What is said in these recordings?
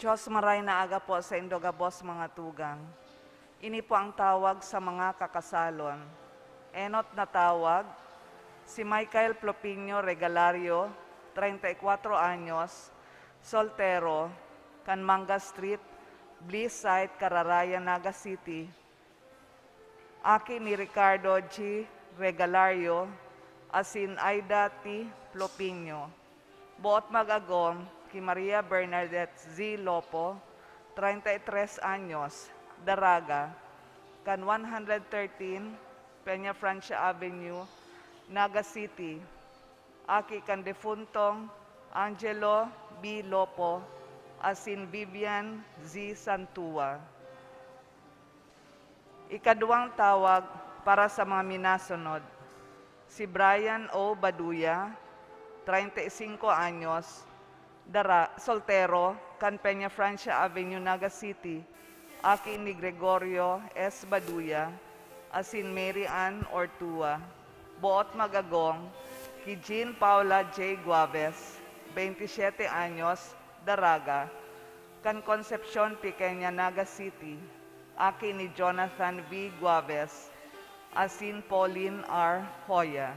Diyos maray na aga po sa indogabos mga tugang. Ini po ang tawag sa mga kakasalon. Enot na tawag, si Michael Plopinio Regalario, 34 anyos, soltero, Kanmanga Street, Bliss Site, Cararaya, Naga City. Aki ni Ricardo G. Regalario, asin Aida T. Plopinio. Boot magagom, ki Maria Bernadette Z. Lopo, 33 anyos, Daraga, kan 113 Peña Francia Avenue, Naga City. Aki kan defuntong Angelo B. Lopo, asin Vivian Z. Santua. Ikaduwang tawag para sa mga minasunod, si Brian O. Baduya, 35 anyos, soltero, kan Peña Francia Avenue, Naga City. Aki ni Gregorio S. Baduya, asin Mary Ann Ortua. Boot magagong, ki Jean Paula J. Guaves, 27 anyos, Daraga, kan Concepcion Pequeña, Naga City. Aki ni Jonathan V. Guaves, asin Pauline R. Hoya.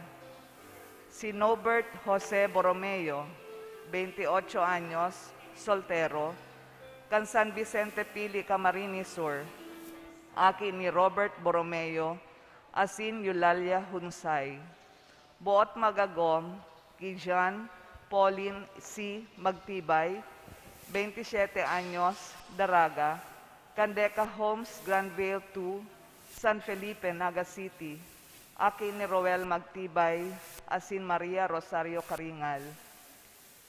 Si Nobert Jose Borromeo, 28 anyos, soltero, kan San Vicente Pili, Camarines Sur. Aki ni Robert Borromeo, asin Eulalia Hunsay. Boot magagom, ki Jean Pauline C. Magtibay, 27 anyos, Daraga, Candeca Homes, Granville 2, San Felipe, Naga City. Aki ni Roel Magtibay, asin Maria Rosario Caringal.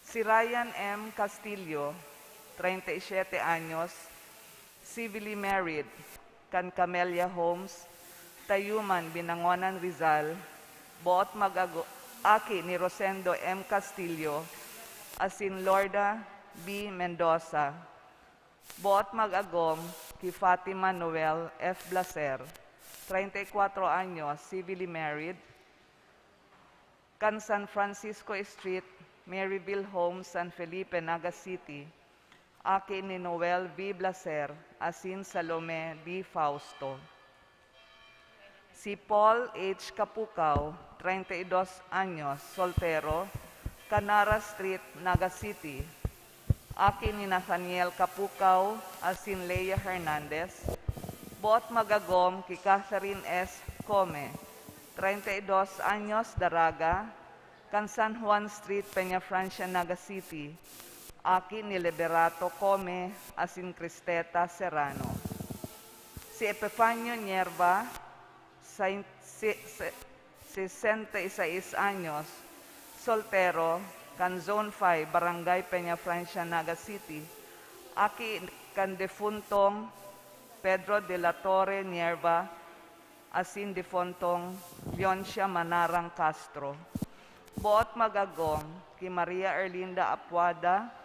Si Ryan M. Castillo, 37 anyos, civilly married, kan Camellia Homes, Tayuman, Binangonan, Rizal. Boot aki ni Rosendo M. Castillo, asin Lorda B. Mendoza. Boot magagom, ki Fatima Noel F. Blaser, 34 anyos, civilly married, kan San Francisco Street, Maryville Homes, San Felipe, Naga City. Aki ni Noel V. Blaser, asin Salome D. Fausto. Si Paul H. Kapukaw, 32 anyos, soltero, Canara Street, Naga City. Aki ni Nathaniel Kapukaw, asin Leia Hernandez. Boot magagom, ki Catherine S. Come, 32 anyos, Daraga, kan San Juan Street, Peña Francia, Naga City. Aki ni Liberato Come, asin Cristeta Serrano. Si Epifanio Nierva, 66 anyos, soltero, kan Zone 5, Barangay Peña Francia, Naga City. Aki kan defuntong Pedro de la Torre Nierva, asin defuntong Leoncia Manarang Castro. Boot magagom, ki Maria Erlinda Apuada,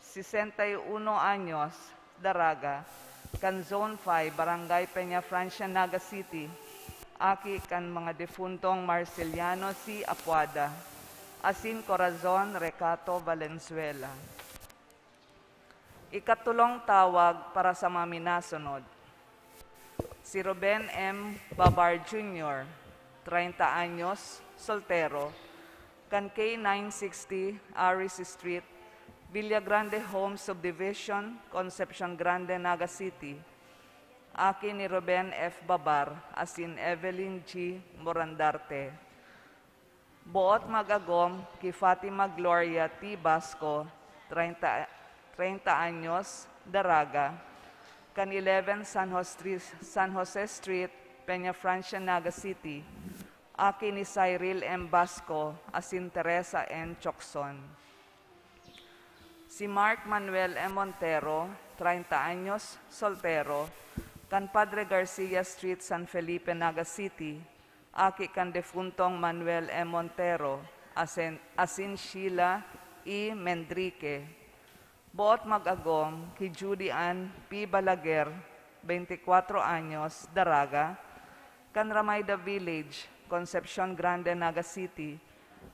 61 anyos, Daraga, kan Zone 5, Barangay Peña Francia, Naga City. Aki kan mga defuntong Marceliano C. Apuada, asin Corazon Recato Valenzuela. Ikatulong tawag para sa mga minasunod, si Ruben M. Babar Jr., 30 anyos, soltero, kan K960 Aris Street, Villa Grande Home Subdivision, Concepcion Grande, Naga City. Aki ni Ruben F. Babar, asin Evelyn G. Morandarte. Boot magagom, ki Fatima Gloria T. Basco, 30 anyos, Daraga, kan 11 San Jose Street, Peña Francia, Naga City. Aki ni Cyril M. Basco, asin Teresa N. Chocson. Si Mark Manuel M. Montero, 30 anyos, soltero, kan Padre Garcia Street, San Felipe, Naga City. Aki kan defuntong Manuel M. Montero, asin Sheila E. Mendrique. Boot magagom, ki Judy Ann P. Balaguer, 24 anyos, Daraga, kan Ramayda Village, Concepcion Grande, Naga City.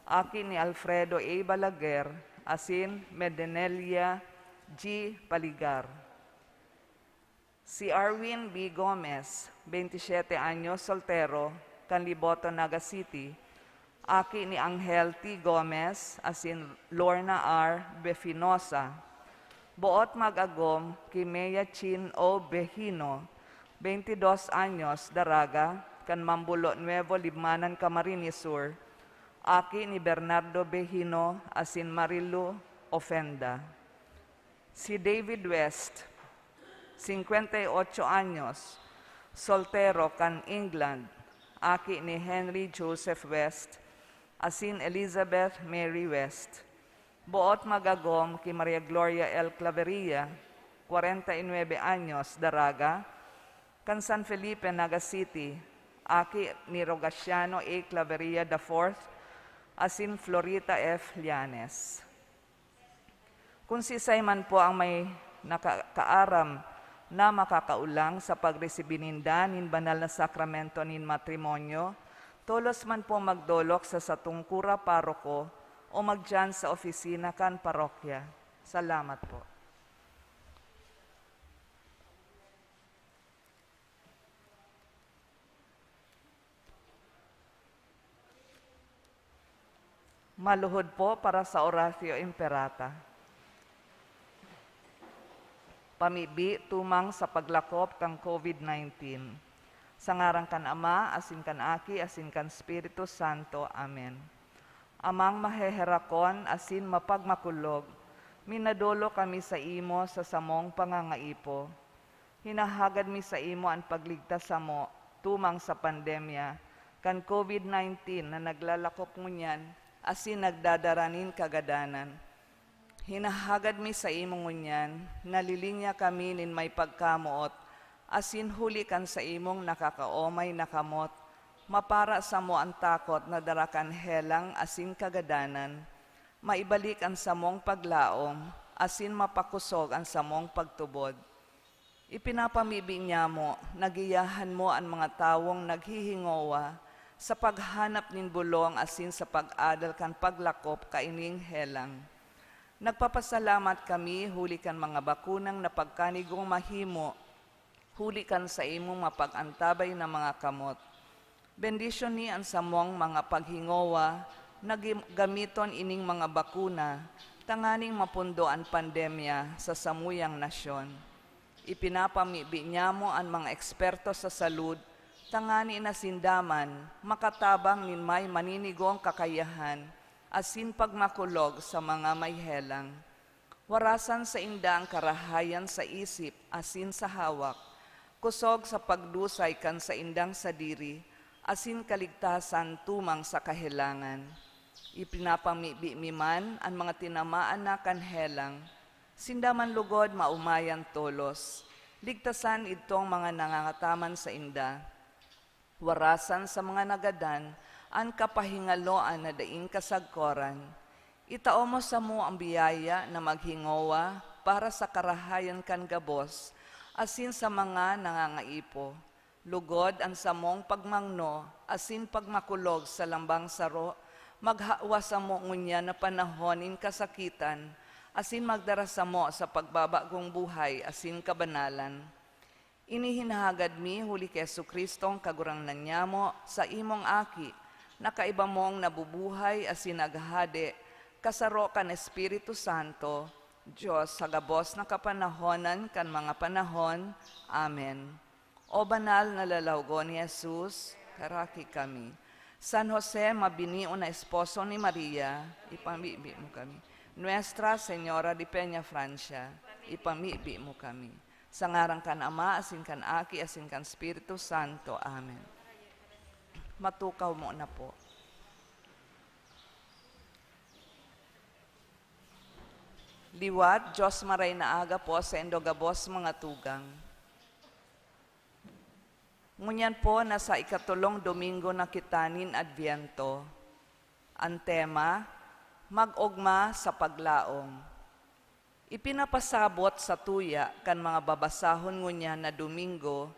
Aki ni Alfredo A. Balaguer, asin Medenelia G. Paligar. Si Arwin B. Gomez, 27 anyos, soltero, Canliboto, Naga City. Aki ni Angel T. Gomez, as in Lorna R. Befinosa. Boot mag-agom kay Mea Chin O. Behino, 22 anyos, Daraga, kan Mambulo Nuevo, Libmanan, Camarines Sur. Aki ni Bernardo Behino, as in Marilu Ofenda. Si David West, 58 anyos, soltero, kan England. Aki ni Henry Joseph West, as in Elizabeth Mary West. Boot magagom kay Maria Gloria L. Claveria, 49 anyos, Daraga, kan San Felipe, Naga City. Aki ni Rogaciano A. Claveria IV, as in Florita F. Llanes. Kung si Simon po ang may nakaaram na makakaulang sa pagresibininda nin banal na sakramento nin matrimonyo, tolos man po magdolok sa satungkura paroko o magdyan sa opisina kan parokya. Salamat po. Maluhod po para sa Oratio Imperata. Pamibi tumang sa paglakop kang COVID-19. Sa ngarang kan Ama, asin kan Aki, asin kan Espiritu Santo. Amen. Amang maheherakon, asin mapagmakulog, minadolo kami sa imo sa samong pangangaipo. Hinahagad mi sa imo ang pagligtas sa mo, tumang sa pandemya, kan COVID-19 na naglalakop ngunyan, asin nagdadaranin kagadanan. Hinahagad mi sa imong ngunyan, nalilinya kami nin may pagkamuot, asin huli kan sa imong nakakaomay nakamot, mapara sa mo ang takot na darakan helang asin kagadanan, maibalik ang samong paglaom, asin mapakusog ang samong pagtubod. Ipinapamibi niya mo, nagiyahan mo ang mga tawong naghihingowa, sa paghanap nin bulong asin sa pag-adal kan paglakop kaining helang. Nagpapasalamat kami, huli kan mga bakunang na pagkanigong mahimo, huli kan sa imong mapag-antabay na mga kamot. Bendisyon ni ang samong mga paghingowa, nagamiton ining mga bakuna, tanganing mapundo ang pandemya sa samuyang nasyon. Ipinapamibi niya mo ang mga eksperto sa salud, tangani na sindaman, makatabang nin may maninigong kakayahan, asin pagmakulog sa mga may helang. Warasan sa inda ang karahayan sa isip, asin sa hawak, kusog sa pagdusay kan sa indang sadiri, asin kaligtasan tumang sa kahilangan. Ipinapamibi man ang mga tinamaan na kan helang, sindaman lugod maumayan tolos, ligtasan itong mga nangangataman sa inda. Warasan sa mga nagadan, ang kapahingaloan na daing kasagkoran. Itao mo sa mo ang biyaya na maghingowa para sa karahayan kan gabos, asin sa mga nangangaipo. Lugod ang samong pagmangno, asin pagmakulog sa lambang saro, maghawa sa mo ngunya na panahon in kasakitan, asin magdara sa mo sa pagbabagong buhay, asin kabanalan. Inihinahagad mi huli kay Jesucristong kagurangnan niya mo sa imong aki, na kaiba mong nabubuhay asin naghahade, kasaro kan Espiritu Santo, Diyos sa gabos na kapanahonan kan mga panahon. Amen. O banal na lalawgo ni Jesus, karaki kami. San Jose, mabiniu na esposo ni Maria, ipamibi mo kami. Nuestra Señora de Peña Francia, ipamibi mo kami. Sa ngarang kan Ama, asin kan Aki, asin kan Espiritu Santo. Amen. Matukaw mo na po. Liwat, Diyos maray na aga po sa endogabos mga tugang. Ngunyan po na sa ikatulong Domingo na kitanin Adviento. Ang tema, mag-ogma sa paglaom. Ipinapasabot sa tuya kan mga babasahon ngunya na Domingo,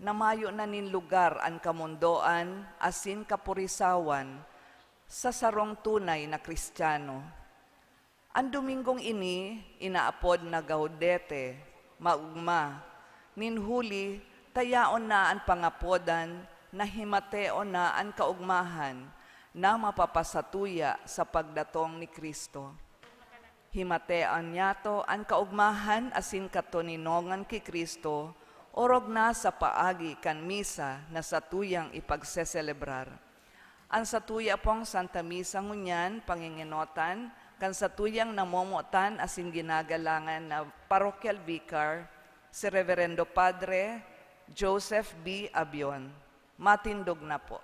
na mayo na nin lugar ang kamundoan asin kapurisawan sa sarong tunay na Kristiyano. Ang Domingong ini, inaapod na Gaudete, maugma, ninhuli, tayaon na ang pangapodan, na himateo na ang kaugmahan, na mapapasatuya sa pagdatong ni Kristo. Himatean niyato ang kaugmahan asin katoninongan ki Kristo, orog na sa paagi kan misa na sa tuyang ipagseselebrar. Ang satuya pong Santa Misa ngunyan, panginginotan, kan satuyang namomotan asin ginagalangan na parochial vicar, si Reverendo Padre Joseph B. Abion. Matindog na po.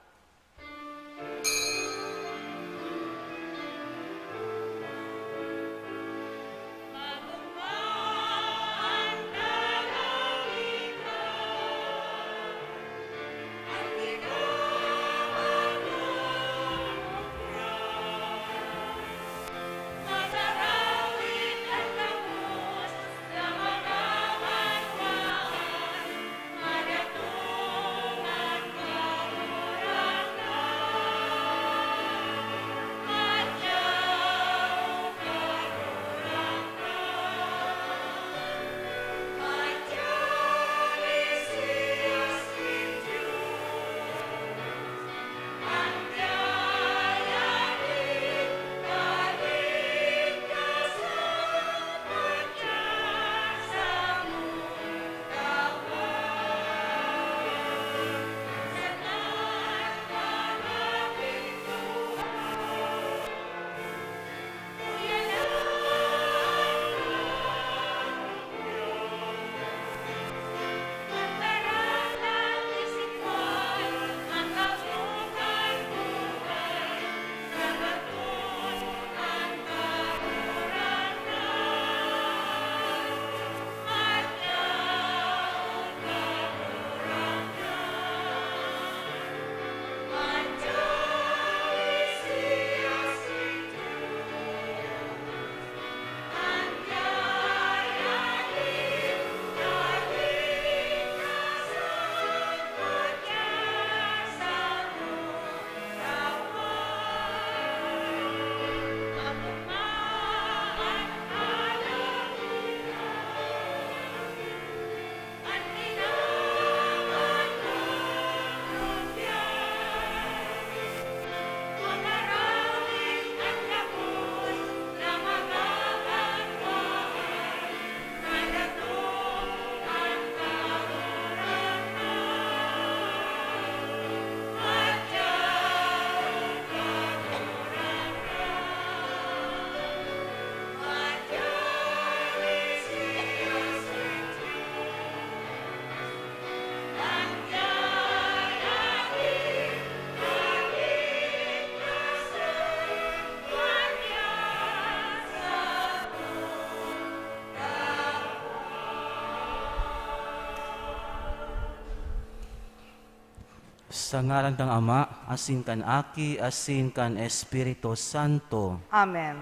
Sa ngalan kang Ama, asin kan Aki, asin kan Espiritu Santo. Amen.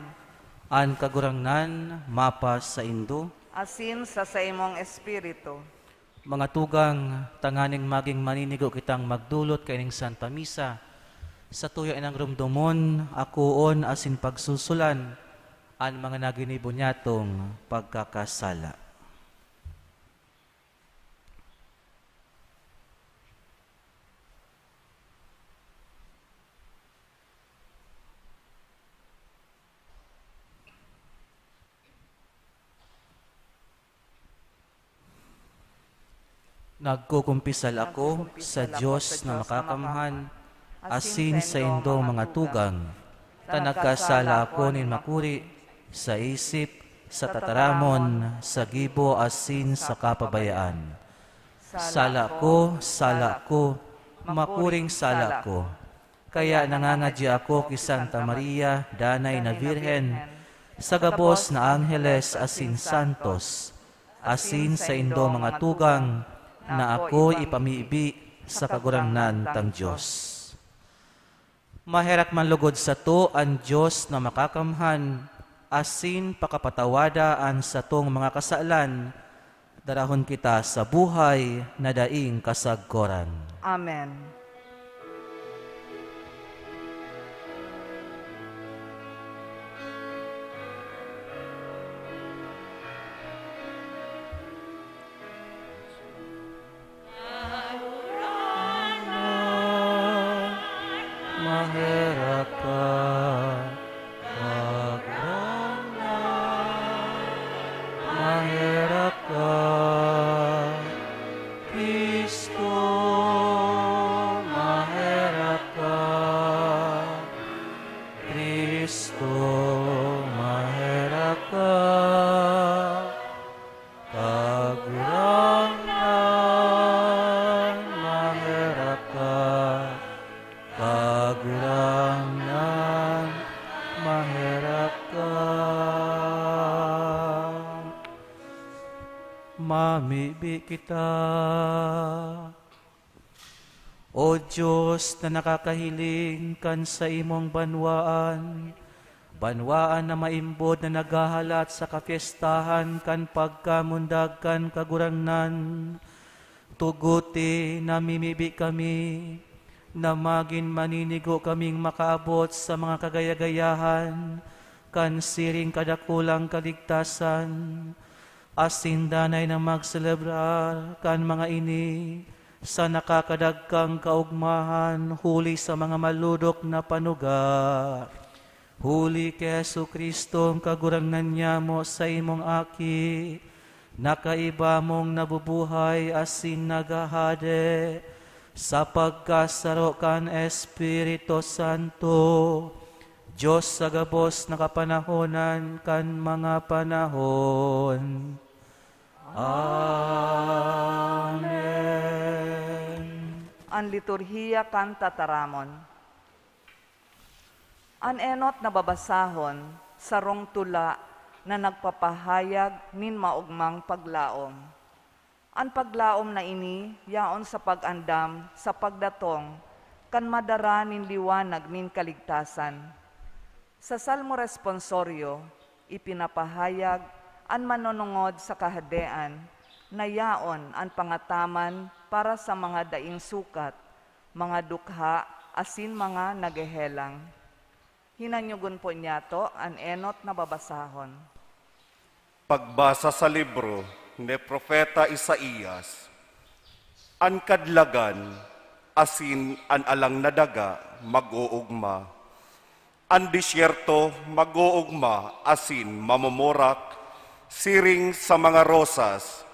An kagurangnan, mapas sa Indo. Asin sa imong espiritu. Mga tugang, tanganing maging maninigo kitang magdulot kaining Santa Misa. Sa tuyo inang rumdomon, akuon asin pagsusulan, an mga naginibo niyatong pagkakasala. Nagkukumpisal ako sa Diyos na makakamhan, asin sa indo mga tugang, tanagkasala ako nin makuri, sa isip, sa tataramon, sa gibo asin sa kapabayaan. Sala ko, makuring sala ko. Kaya nangangadya ako kay Santa Maria, Danay na Virhen, sa gabos na Angeles asin Santos, asin sa indo mga tugang, na ako ipamiibi sa kagurangnan tang Diyos. Maherak man lugod sa to ang Diyos na makakamhan, asin pakapatawadaan sa tong mga kasalan, darahon kita sa buhay na daing kasagkoran. Amen. maherak ka. Kagurangnan, maherak ka. Kristo, maherak ka. Kristo, maherak ka. Kagurangnan, maherak ka. Kagurangnan, maherak ka. Mamibi kita. O Diyos na nakakahiling kan sa imong banwaan, banwaan na maimbod na nagahalat sa kapiestahan kan pagkamundag kan kagurangnan, tuguti na mimibi kami, na magin maninigo kaming makaabot sa mga kagayagayahan, kan siring kadakulang kaligtasan, asin danay na magselebrar kan mga ini, sa nakakadagkang kaugmahan, huli sa mga maludok na panuga. Huli kay Jesu Kristo, ang kagurangnan niya mo sa imong aki, nakaiba mong nabubuhay asin nagahade, sa pagkasaro kan Espiritu Santo, Diyos sa gabos na kapanahonan kan mga panahon. Amen. Ang liturhiya kan tataramon. An enot na babasahon sa rong tula na nagpapahayag nin maugmang paglaom. An paglaom na ini, yaon sa pag-andam, sa pagdatong, kan madara nin liwanag nin kaligtasan. Sa Salmo Responsorio, ipinapahayag an manonungod sa kahadean, na yaon ang pangataman para sa mga daing sukat, mga dukha, asin mga nagehelang. Hinanyugon po niya to ang enot na babasahon. Pagbasa sa libro ni Propeta Isaías, an kadlagan, asin an alang na daga, mag-uugma. An disyerto, mag-uugma, asin mamumurak, siring sa mga rosas.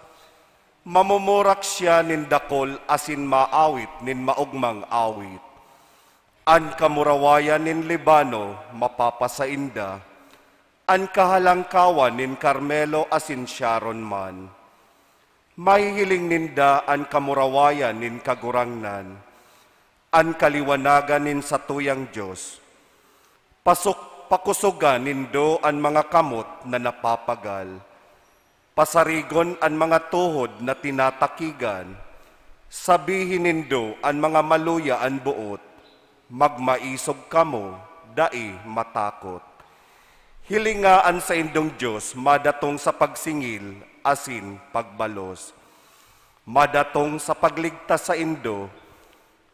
Mamumurak siya nin dakol, asin maawit nin maugmang awit. An kamurawayan nin Libano, mapapasainda. An kahalangkawan nin Carmelo, asin Sharon man. Mahihiling ninda an kamurawayan nin kagurangnan. An kaliwanagan nin satuyang Diyos. Pakusugan nindo an mga kamot na napapagal. Pasarigon an mga tuhod na tinatakigan. Sabihin nindo an mga maluya an buot. Magmaisog kamo, dai matakot. Hilingaan sa indong Diyos, madatong sa pagsingil, asin pagbalos. Madatong sa pagligtas sa indo,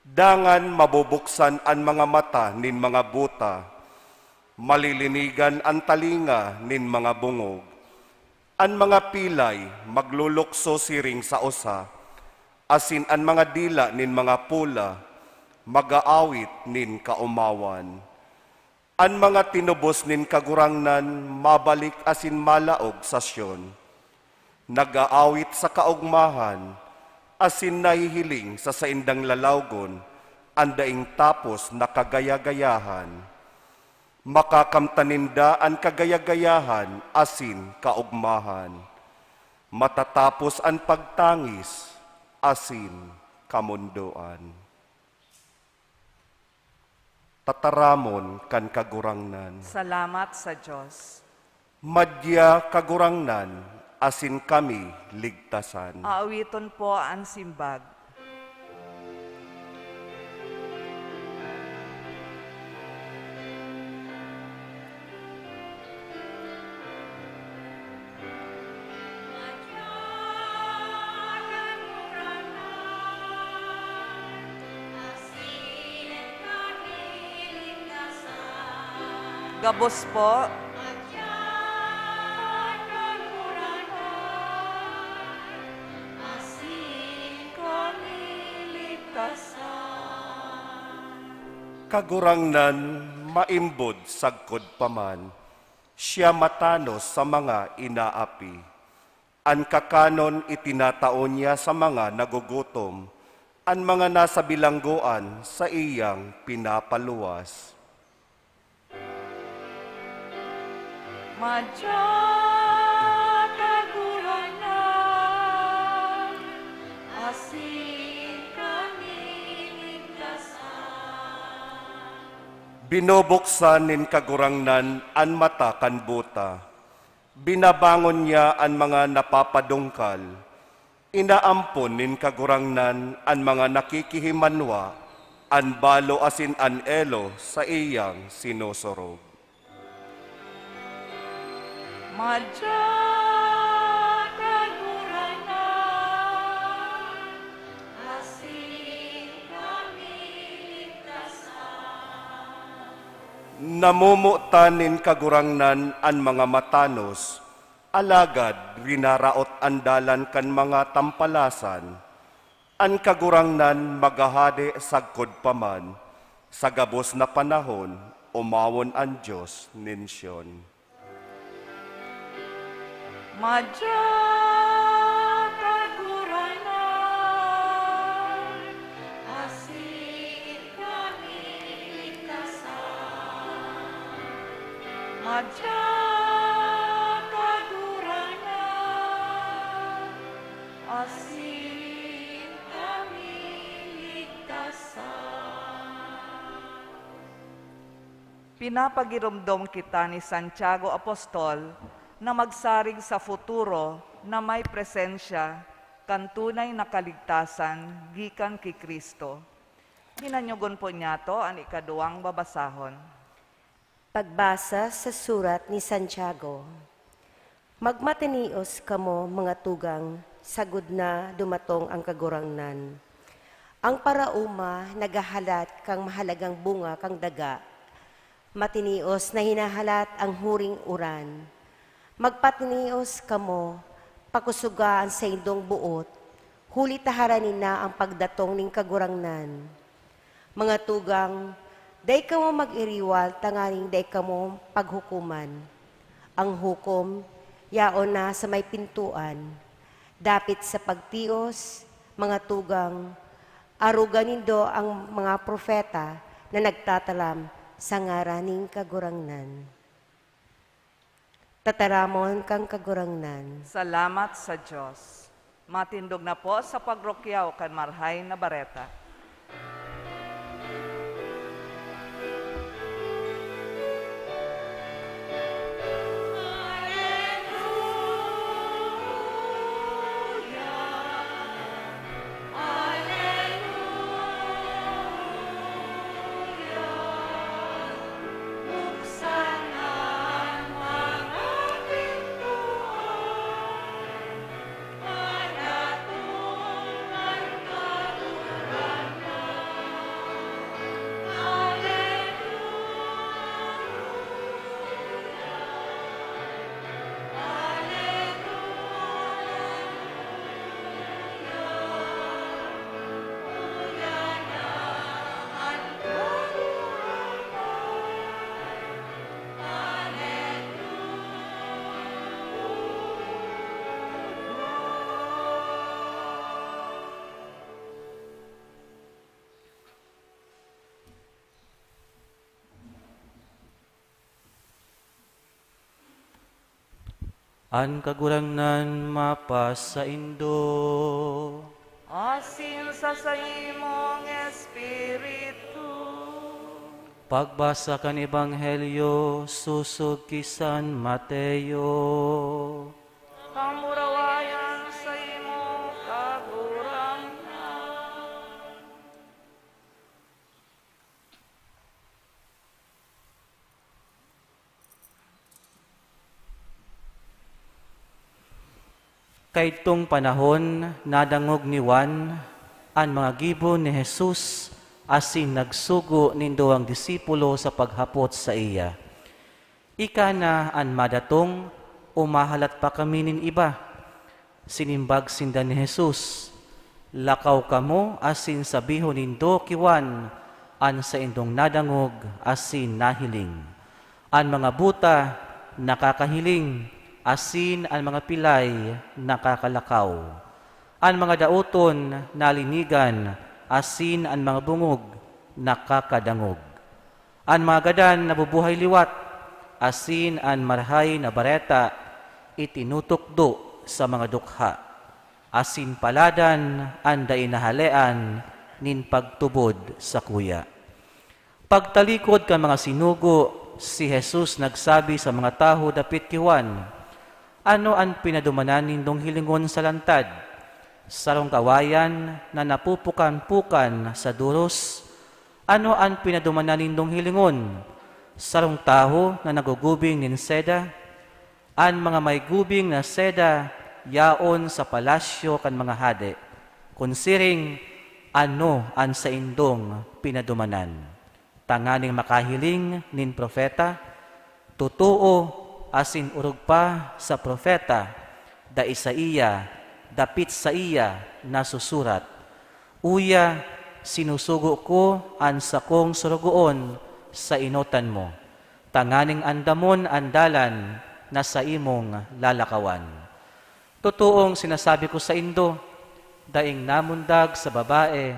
dangan mabubuksan an mga mata nin mga buta. Malilinigan ang talinga nin mga bungog. An mga pilay maglulukso siring sa osa, asin an mga dila nin mga pula, mag-aawit nin kaumawan. An mga tinubos nin kagurangnan, mabalik asin malaog sa Syon. Nag-aawit sa kaugmahan, asin nahihiling sa saindang lalawgon, ang daing tapos na kagayagayahan. Makakamtaninda ang kagayagayahan, asin kaugmahan. Matatapos ang pagtangis, asin kamundoan. Tataramon kan kagurangnan. Salamat sa Diyos. Madya kagurangnan, asin kami ligtasan. Aawiton po ang simbag. Gabos po. Kagurangnan maimbod sagkod paman, siya matanos sa mga inaapi. An kakanon itinataon niya sa mga nagugutom, an mga nasa bilangguan sa iyang pinapaluwas. Madya kaguranan, asin kami ligtasan. Binubuksan nin kagurangnan an mata kan buta. Binabangon niya an mga napapadungkal. Inaampon nin kagurangnan an mga nakikihimanwa, an balo asin an elo sa iyang sinusurog. Madya kaguranan, asin kami ligtasan. Namumuutanin kagurangnan an mga matanos, alagad rinaraot andalan kan mga tampalasan. An kagurangnan magahade sagkod paman, sa gabos na panahon, umawon an Diyos ninsyon. Madya kaguranan, asin kami ligtasan. Madya kaguranan, asin kami ligtasan. Pinapagiromdom kita ni Santiago Apostol na magsarig sa futuro na may presensya kan tunay na kaligtasan gikan ki Kristo. Ginanyugon po niya to ang ikaduang babasahon. Pagbasa sa surat ni Santiago. Magmatinios kamo mga tugang, sagud na dumatong ang kagurangnan. Ang parauma nagahalat kang mahalagang bunga kang daga. Matinios na hinahalat ang huring uran. Magpatinios kamo, pakusugaan sa indong buot, huli taharanin na ang pagdatong ning kagurangnan. Mga tugang, day kamo mag-iriwal, tanganing day kamo paghukuman. Ang hukom, yaon na sa may pintuan. Dapit sa pagtios, mga tugang, arugan nindo ang mga propeta na nagtatalam sa ngaraning kagurangnan. Tataramon kang kagurangnan. Salamat sa Diyos. Matindog na po sa pagrokyaw kan marhay na bareta. An kagurangnan mapas sa Indo. Asin sa imong espiritu. Pagbasa kan Ebanghelyo susog kisan Mateo. Kamurawayan sa imong kagurangnan. Kaitong panahon, nadangog ni Juan ang mga gibo ni Jesus asin nagsugo nindo ang disipulo sa paghapot sa iya. Ika na an madatong, umahalat pa kami nin iba. Sinimbag sinda ni Jesus, lakaw kamo asin sabihon nindo ki Juan, an sa indong nadangog asin nahiling. An mga buta nakakahiling, asin ang mga pilay nakakalakaw. Ang mga dauton nalinigan, asin ang mga bungog nakakadangog. Ang mga gadan nabubuhay liwat, asin ang marhay na bareta itinutukdo sa mga dukha. Asin paladan ang dainahalean nin pagtubod sa kuya. Pagtalikod ka mga sinugo, si Jesus nagsabi sa mga taho dapit ki Juan, ano ang pinadumanan nindong hilingon sa lantad? Sarong kawayan na napupukan-pukan sa duros, ano ang pinadumanan nindong hilingon? Sarong taho na nagugubing nin seda? An mga may gubing na seda, yaon sa palasyo kan mga hade. Kunsiring, ano ang sa indong pinadumanan? Tanganing makahiling nin profeta, totoo asin urog pa sa profeta, da Isaiya, dapit sa iya nasusurat. Uya, sinusugo ko ang sakong surugoon sa inotan mo. Tanganing andamon andalan na sa imong lalakawan. Totoong sinasabi ko sa indo, daing namundag sa babae,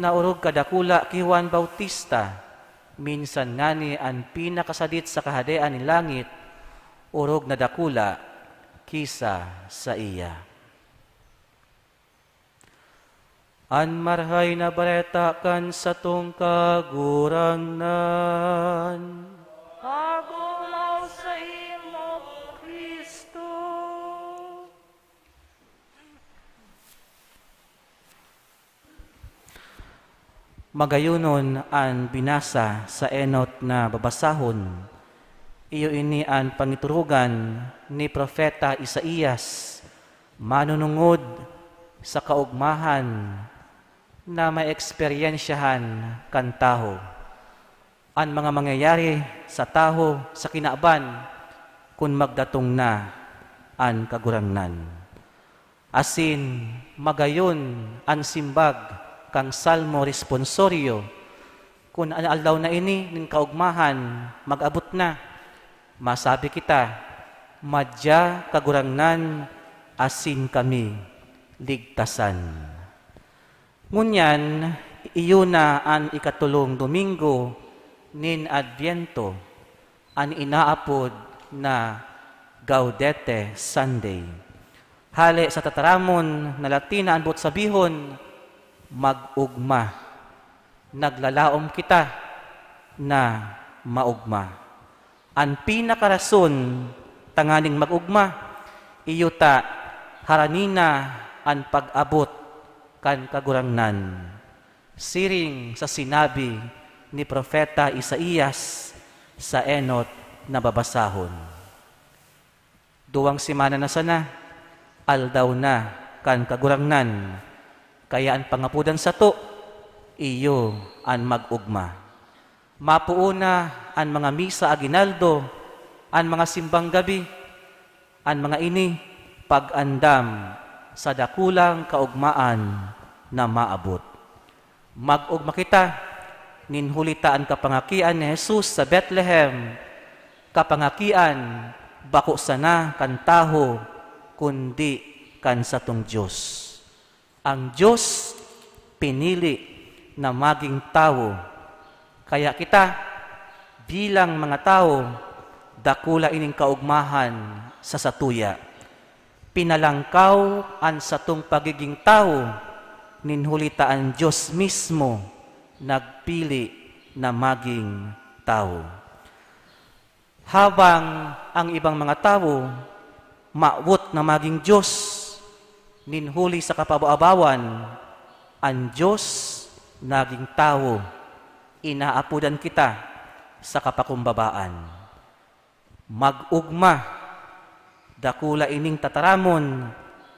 na urog kadakula ki Juan Bautista, minsan ngani ang pinakasadit sa kahadean ni langit, urog na dakula kisa sa iya. An marhay na bareta kan sa tong kagurangnan. Agumaw sa imo, Kristo. Magayunon ang binasa sa enot na babasahon. Iyo ini ang pangiturugan ni Propeta Isaías, manunungod sa kaugmahan na may eksperyensyahan kan taho. Ang mga mangyayari sa taho sa kinaaban kung magdatong na ang kagurangnan. Asin magayon ang simbag kang salmo responsorio kung aldaw na ini ng kaugmahan mag-abot na. Masabi kita, madya kagurangnan asin kami ligtasan. Ngunyan, iyo na ang ikatulong Domingo nin Adviento, ang inaapod na Gaudete Sunday. Hali sa tataramon na Latina ang buot sabihon, mag-ugma. Naglalaom kita na maugma. Ang pinakarason tanganing mag-ugma, iyo ta haranina ang pag-abot kan kagurangnan. Siring sa sinabi ni Propeta Isaías sa enot na babasahon. Duwang simana na sana, aldaw na kan kagurangnan, kaya ang pangapudan sa to, iyo ang mag-ugma. Mapuuna ang mga misa aginaldo, ang mga simbang gabi, ang mga ini pag-andam sa dakulang kaugmaan na maabot. Mag-ugma kita, ninhulita ang kapangakian ni Jesus sa Bethlehem, kapangakian bako sana kan taho, kundi kan satong Diyos. Ang Diyos pinili na maging tao, kaya kita bilang mga tao, dakula ining kaugmahan sa satuya. Pinalangkaw ang satong pagiging tao, ninhulita ang Diyos mismo, nagpili na maging tao. Habang ang ibang mga tao, maawot na maging Diyos, ninhuli sa kapababawan, ang Diyos naging tao, inaapudan kita sa kapakumbabaan. Mag-ugma, dakula ining tataramon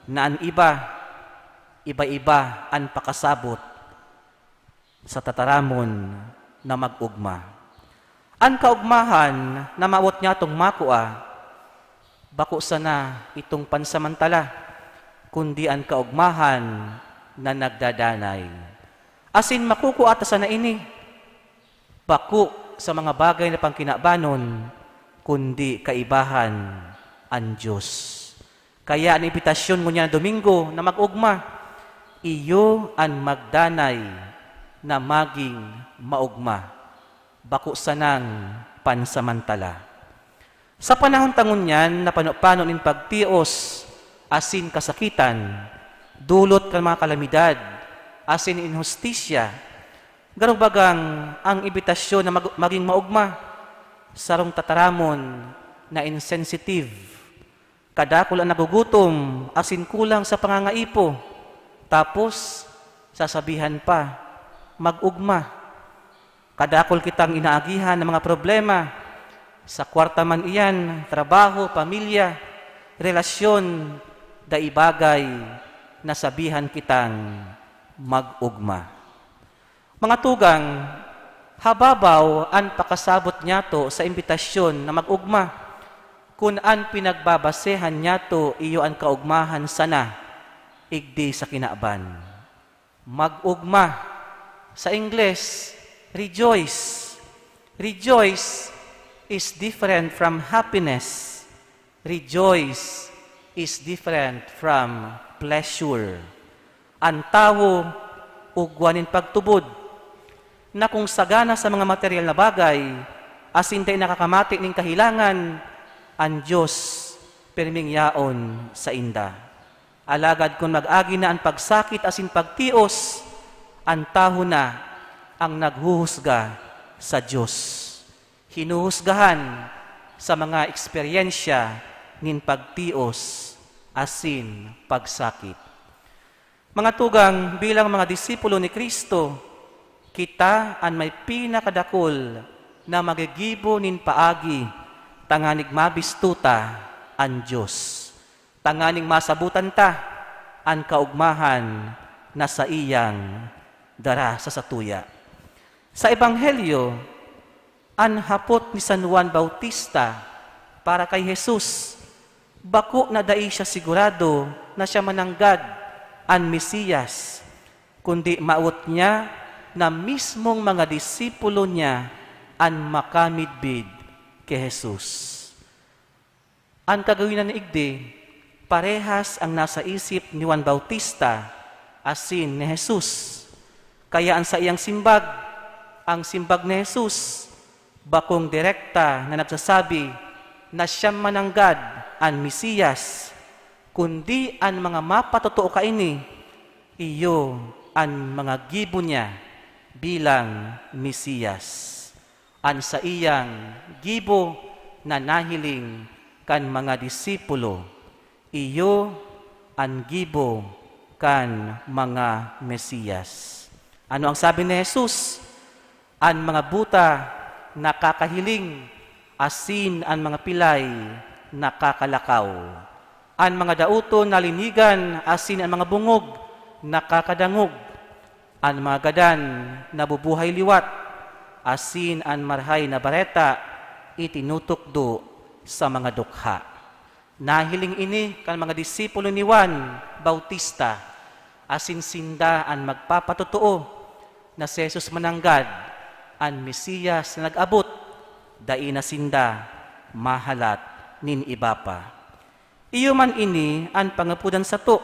na ang iba-iba ang pakasabot sa tataramon na mag-ugma. Ang kaugmahan na maawot niya itong makua, bako sana itong pansamantala, kundi ang kaugmahan na nagdadanay. Asin makukuata sana ini, Bako sa mga bagay na pangkinabanon, kundi kaibahan ang Diyos. Kaya ang imbitasyon mo niya Domingo na mag-ugma, iyo ang magdanay na maging maugma. Bako sanang pansamantala. Sa panahon tangon yan, na paano nin pagtios, asin kasakitan, dulot ka mga kalamidad, asin inhustisya, garubagang ang imbitasyon na maging maugma, sarong tataramon na insensitive, kadakol ang nagugutom, asin kulang sa pangangaipo, tapos sasabihan pa, mag-ugma. Kadakol kitang inaagihan ng mga problema, sa kwarta man iyan, trabaho, pamilya, relasyon, daibagay, nasabihan kitang mag-ugma. Mga tugang, hababaw ang pakasabot niyato sa imbitasyon na mag-ugma, kung an pinagbabasehan niyato iyo ang kaugmahan sana, igdi sa kinaaban. Mag-ugma. Sa Ingles, rejoice. Rejoice is different from happiness. Rejoice is different from pleasure. Ang tao, ugwanin pagtubod, na kung sagana sa mga material na bagay, as hindi nakakamati ng kahilangan, ang Diyos pirming yaon sa inda. Alagad kung mag-agi na ang pagsakit asin pagtios, ang taho na ang naghuhusga sa Diyos. Hinuhusgahan sa mga eksperyensya nin pagtios asin pagsakit. Mga tugang, bilang mga disipulo ni Kristo, kita ang may pinakadakol na magigibo nin paagi, tanganig mabistuta ang Diyos. Tanganing masabutan ta ang kaugmahan na sa iyang dara sa satuya. Sa Ebanghelyo, ang hapot ni San Juan Bautista para kay Jesus, bako na dai siya sigurado na siya mananggad ang Mesiyas, kundi maut niya na mismong mga disipulo niya ang makamidbid kay Jesus. Ang kagawinan ni igdi, parehas ang nasa isip ni Juan Bautista asin ni Jesus. Kaya ang sa iyang simbag, ang simbag ni Jesus, bakong direkta na nagsasabi na siyang mananggad ang Mesiyas, kundi ang mga mapatotoo kaini, iyo ang mga gibo niya bilang Mesiyas. An sa iyang gibo na nahiling kan mga disipulo, iyo ang gibo kan mga Mesiyas. Ano ang sabi ni Jesus? Ang mga buta nakakahiling, asin ang mga pilay nakakalakaw. Ang mga dauto nalinigan, asin ang mga bungog nakakadangog. Ang mga gadan nabubuhay liwat, asin ang marhay na bareta itinutukdo sa mga dukha. Nahiling ini kan mga disipulo ni Juan Bautista, asin sinda ang magpapatotoo na si Jesus mananggad ang Mesiyas na nag-abot, dai na sinda mahalat nin iba pa. Iyo man ini ang pangapudan sa to,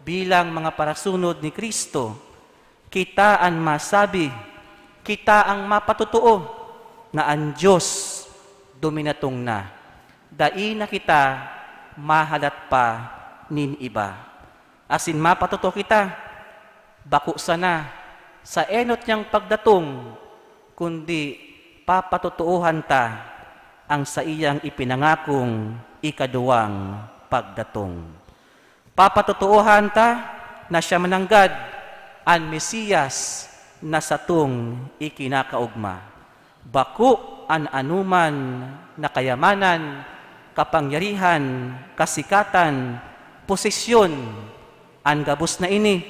bilang mga parasunod ni Kristo, kita ang masabi, kita ang mapatotoo na ang Diyos dominatong na. Dai na kita mahalat pa nin iba. Asin mapatotoo kita, bako sana sa enot niyang pagdatong, kundi papatotoohan ta ang sa iyang ipinangakong ikaduwang pagdatong. Papatotoohan ta na siya mananggad ang Mesiyas na satong ikinakaugma. Bako an anuman na kayamanan, kapangyarihan, kasikatan, posisyon, ang gabos na ini,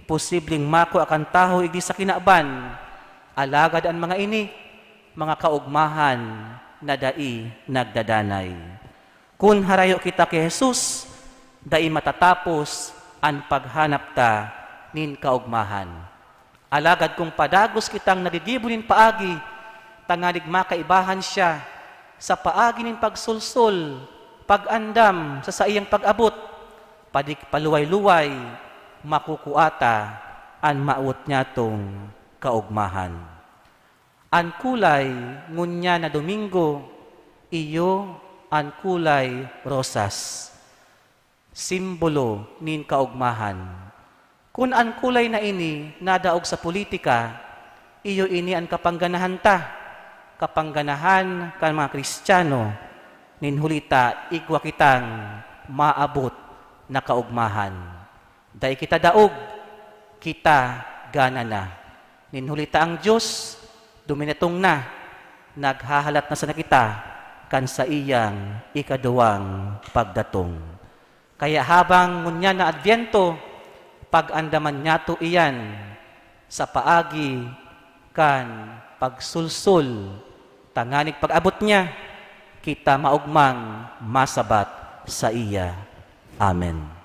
posibleng mako akan taho igdi sa kinaaban, alagad ang mga ini, mga kaugmahan na dai nagdadanay. Kung harayo kita kay Jesus, dai matatapos ang paghanap ta nin kaugmahan. Alagad kung padagos kitang nagigibo nin paagi, tanganig makaibahan siya sa paagi nin pagsulsul, pag-andam sa iyang pag-abot, padik paluway-luway, makukuata, an maut niya tong kaugmahan. An kulay ngunya na Domingo, iyo an kulay rosas, simbolo nin kaugmahan. Kung an kulay na ini nadaog sa politika, iyo ini ang kapangganahan kapangganahan kan mga Kristiyano, ninhulita igwa kitang maabot na kaugmahan. Dahil kita daog, kita gana na. Ninhulita ang Diyos, duminatong na, naghahalat na sa nakita, kan sa iyang ikaduwang pagdatong. Kaya habang ngunya na Adbyento, pag-andaman niya to iyan sa paagi kan pagsulsul, tanganig pag-abot niya, kita maugmang masabat sa iya. Amen.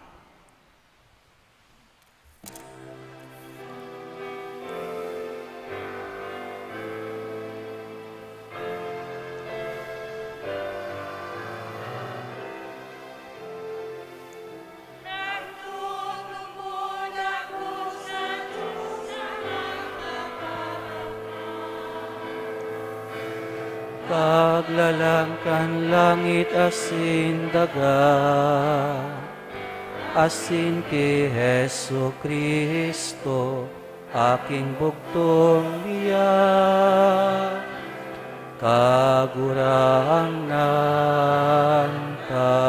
Paglalangkan langit asin daga, asin ki Hesu Kristo, aking bugtong biyak, kagurangnan ka.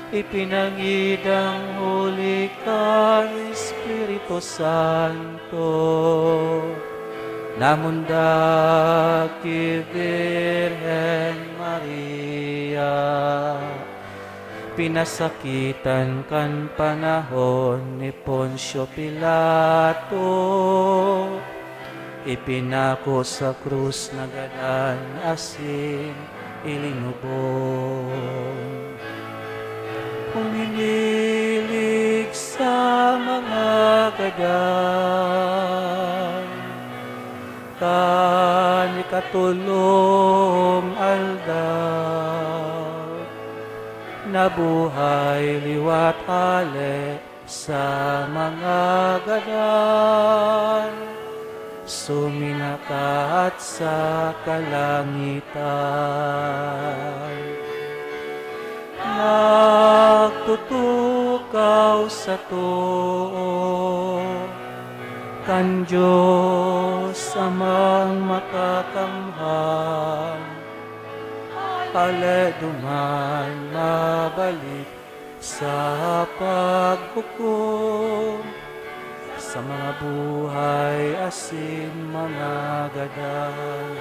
Ipinangidang huli ka, Espiritu Santo, namunda ki Virgen Maria, pinasakitan kan panahon ni Poncio Pilato, ipinako sa krus na ganan asin ilinubong. Huminilig sa mga gadan, kan ikatulong aldaw, nabuhay liwat hale sa mga gadan, suminakat sa kalangitan. Nagtutukaw sa tuo, kan Diyos amang makakamhan, haleduman mabalik sa paghukom, sa mga buhay asin mga gadan.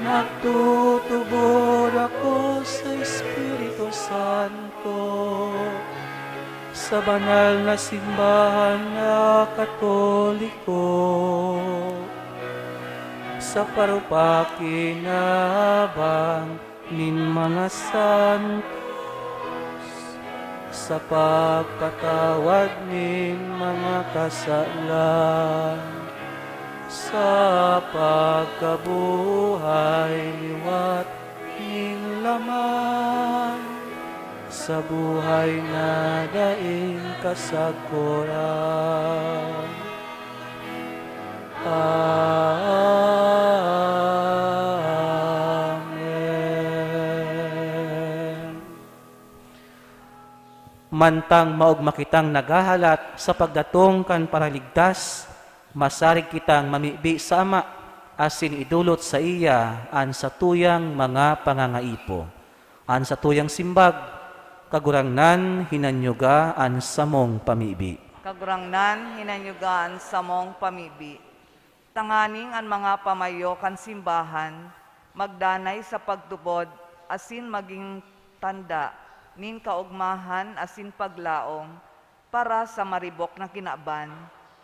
Nagtutubod ako sa Espiritu Santo, sa banal na simbahan na Katoliko, sa parupaki na habang nin mga santos, sa pagpatawad nin mga kasalan, sa pagkabuhay liwat ning laman, sa buhay na daing kasagkuran. Amen. Mantang maog makitang nagahalat sa pagdatong kan paraligtas, masarig kitang mamibi sa Ama, asin idulot sa iya an sa tuyang mga pangangaipo. An sa tuyang simbag, kagurangnan hinanyuga an samong pamibi. Kagurangnan hinanyugaan sa mong pamibi. Tanganing ang mga pamayo kan simbahan, magdanay sa pagtubod, asin maging tanda, nin kaugmahan asin paglaong, para sa maribok na kinaban,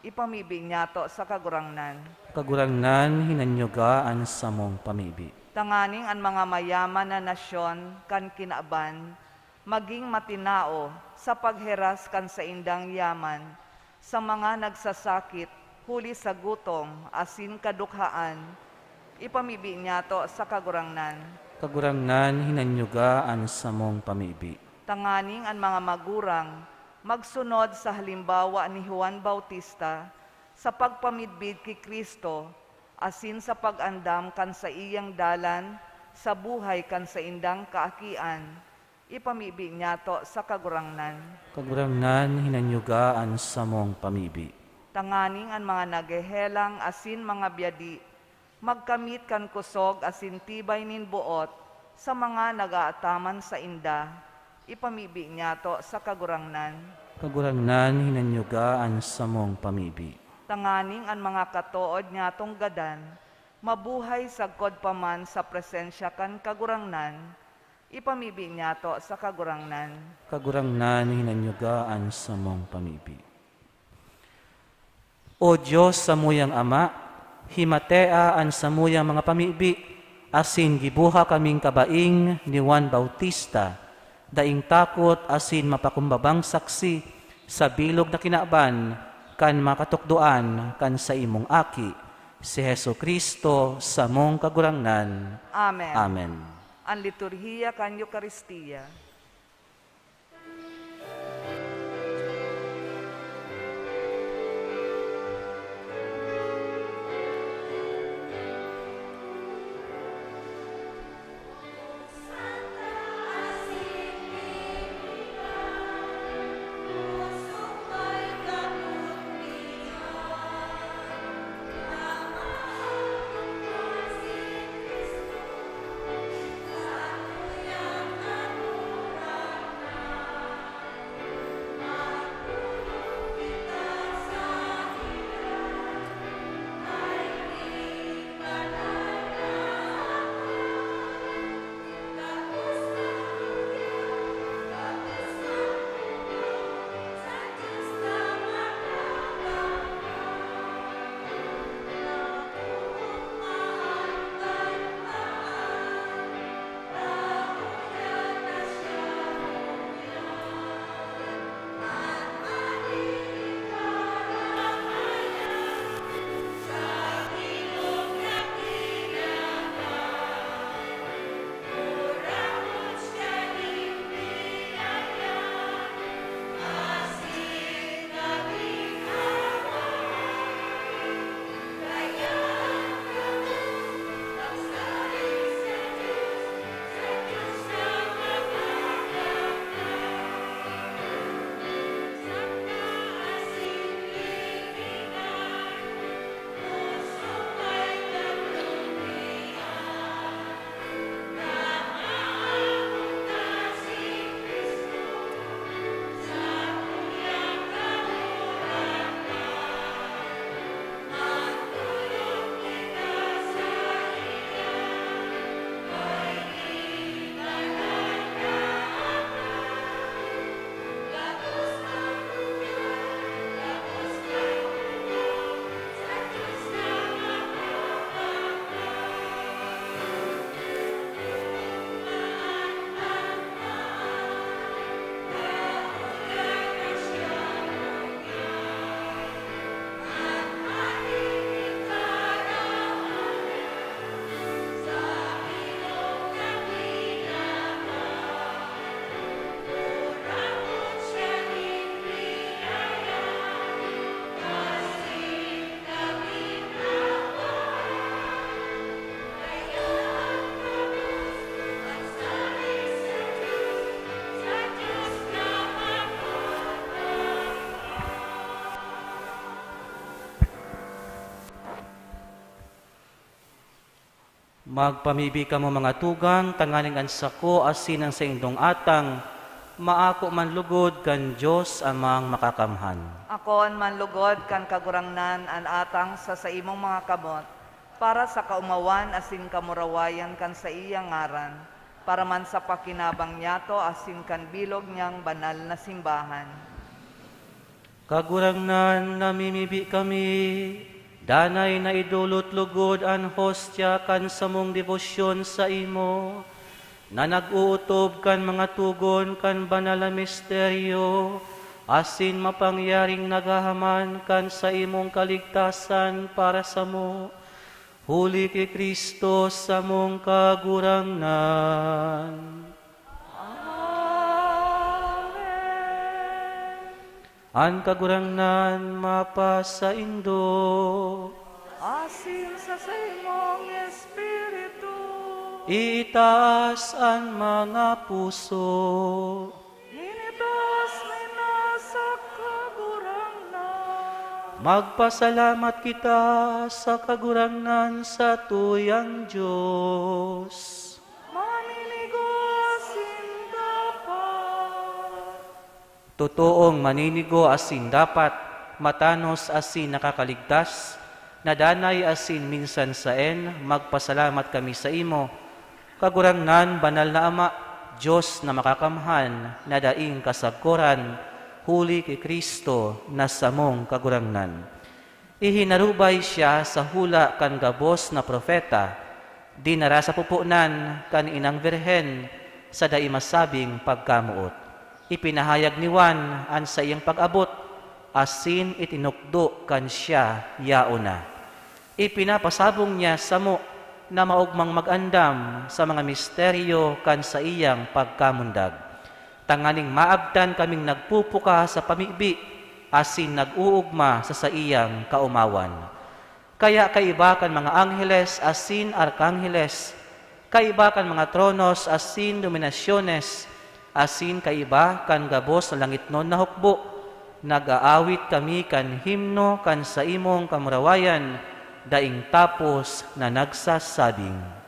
ipamibig niyato sa kagurangnan. Kagurangnan hinanyuga an samong pamibi. Tanganing ang mga mayaman na nasyon kan kinaban, maging matinao sa pagheras kan sa indang yaman, sa mga nagsasakit, huli sa gutom, asin kadukhaan, ipamibi niya to sa kagurangnan. Kagurangnan hinanyugaan sa mong pamibi. Tanganing ang mga magurang, magsunod sa halimbawa ni Juan Bautista sa pagpamidbid kay Kristo, asin sa pag-andam kan sa iyang dalan, sa buhay kan sa indang kaakian, ipamibi niya to sa kagurangnan. Kagurangnan hinanyugaan sa mong pamibi. Tanganing ang mga nagehelang asin mga biyadi, magkamit kan kusog asin tibay nin buot sa mga nagaataman sa inda, ipamibi niya to sa kagurangnan. Kagurangnan hinanyugaan sa mong pamibi. Tanganing ang mga katuod niya tong gadan, mabuhay sagkod paman sa presensya kan kagurangnan, ipamibi niya to sa kagurangnan. Kagurangnan hinanyugaan sa mong pamibi. O Diyos sa muyang Ama, himatea an sa muyang mga pamibi, asin gibuha kaming kabaing ni Juan Bautista, daing takot asin mapakumbabang saksi sa bilog na kinaban, kan makatukduan kan sa imong aki, si Heso Kristo sa mong kagurangnan. Amen. Amen. Ang liturhiya kan Eucharistia. Magpamibi ka mo mga tugang, tanganing ansako asin ang sa indong atang, maako man lugod kan Diyos amang makakamhan. Akon manlugod kan kagurangnan an atang sa imong mga kamot, para sa kaumawan asin kamurawayan kan sa iyang ngaran, para man sa pakinabang niyato asin kan bilog niyang banal na simbahan. Kagurangnan namimibi kami, danay na idulot lugod an hostya kan samong debosyon sa imo, na nag-uutob kan mga tugon kan banal na misteryo, asin mapangyaring nagahaman kan sa imong kaligtasan para sa mo, huli kay Kristo sa mong kagurangnan. An kagurangnan mapa sa indo, Asin sa imong espiritu, itaas ang mga puso, hinitas na sa kagurangnan. magpasalamat kita sa kagurangnan sa tuyang Diyos. Maninigosin dapat. Totoong maninigo asin dapat, matanos asin nakakaligtas, nadanay asin minsan saen, magpasalamat kami sa imo. Kagurangnan, banal na Ama, Diyos na makakamhan, na daing kasagkoran, huli kay Kristo na samong kagurangnan. Ihinarubay siya sa hula kan gabos na propeta, dinara sa pupunan kan inang birhen, sa dai masabing pagkamuot. Ipinahayag ni Juan an sa iyang pag-abot, asin itinukdo kan siya yaona. Ipinapasabong niya sa mo na maugmang mag-andam sa mga misteryo kan sa iyang pagkamundag. Tanganing maabdan kaming nagpupuka sa pamibi, asin nag-uugma sa iyang kaumawan. Kaya kaiba kan mga angheles asin arkangheles, kaiba kan mga tronos asin dominasyones, asin kaiba kan gabos sa langit non na hukbo, nag-aawit kami kan himno kan sa imong kamurawayan, daing tapos na nagsasabing,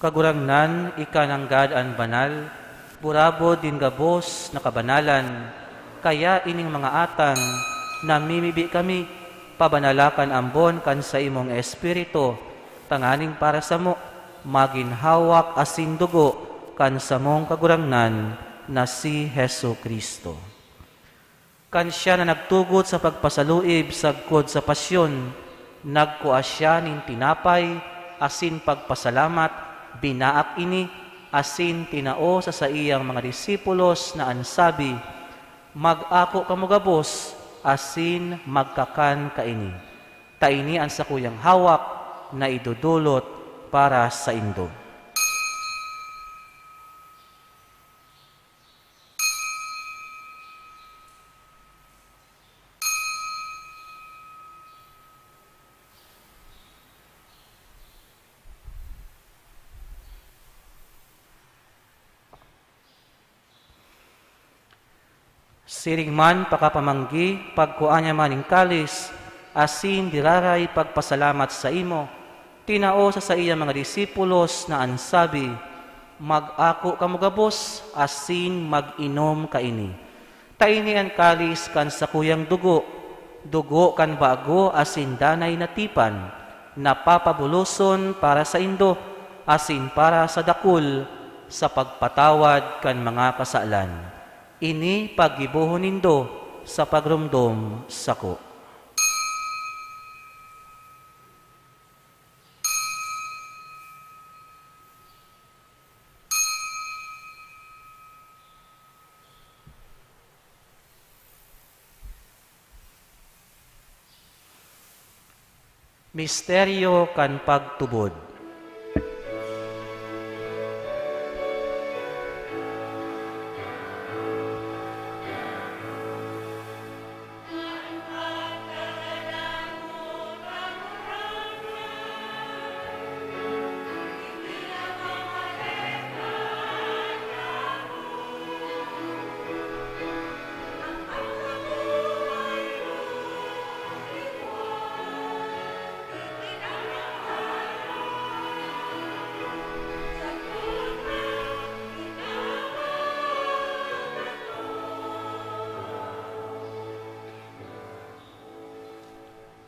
kagurangnan, ikananggad an banal, burabo din gabos na kabanalan, kaya ining mga atang, namimibi kami, pabanalakan ambon kan sa imong espiritu, tanganing para sa mo, maginhawak asin dugo, kan sa mong kagurangnan, na si Hesu Kristo. Kan siya na nagtugot sa pagpasaluib, sagkod sa pasyon, nagkuha siya nin tinapay, asin pagpasalamat, binaak ini, asin tinao sa iyang mga disipulos na ansabi, mag-ako kamugabos, asin magkakan kaini. Taini ang sakuyang hawak na idudulot para sa indo. Siring man pakapamanggi, pagkuanya maning kalis, asin diraray pagpasalamat sa imo, tinao sa iya mga disipulos na ansabi, mag-ako kamugabos, asin mag-inom kaini. Taini ang kalis kan sa kuyang dugo, dugo kan bago asin danay na tipan, napapabuloson para sa indo, asin para sa dakul, sa pagpatawad kan mga kasalan. Ini paggibuhon nindo sa pagrumdom sako. Misteryo kan pagtubod.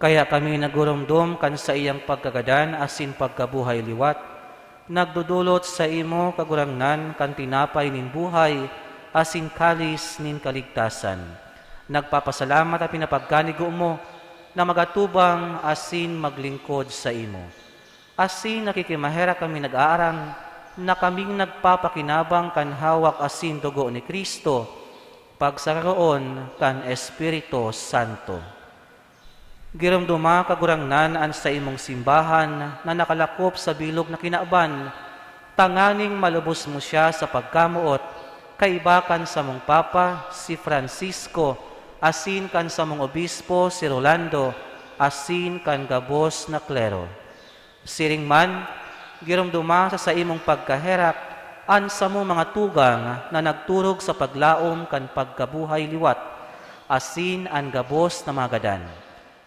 Kaya kami nagurumdum kan sa iyang pagkagadan asin pagkabuhay liwat, nagdudulot sa imo kagurangnan kan tinapay nin buhay asin kalis nin kaligtasan. Nagpapasalamat at pinapagkanigo mo na magatubang asin maglingkod sa imo. Asin nakikimahera kami nag-aarang na kaming nagpapakinabang kan hawak asin dugo ni Kristo pagsakaroon kan Espiritu Santo. Giramduma kagurangnan an sa imong simbahan na nakalakop sa bilog na kinaaban, tanganing malubos mo siya sa pagkamuot, kaibakan sa mong Papa, si Francisco, asin kan sa mong Obispo, si Rolando, asin kan gabos na klero. Siring man, giramduma sa imong pagkaherak, an sa mong mga tugang na nagturog sa paglaom kan pagkabuhay liwat, asin an gabos na magadan.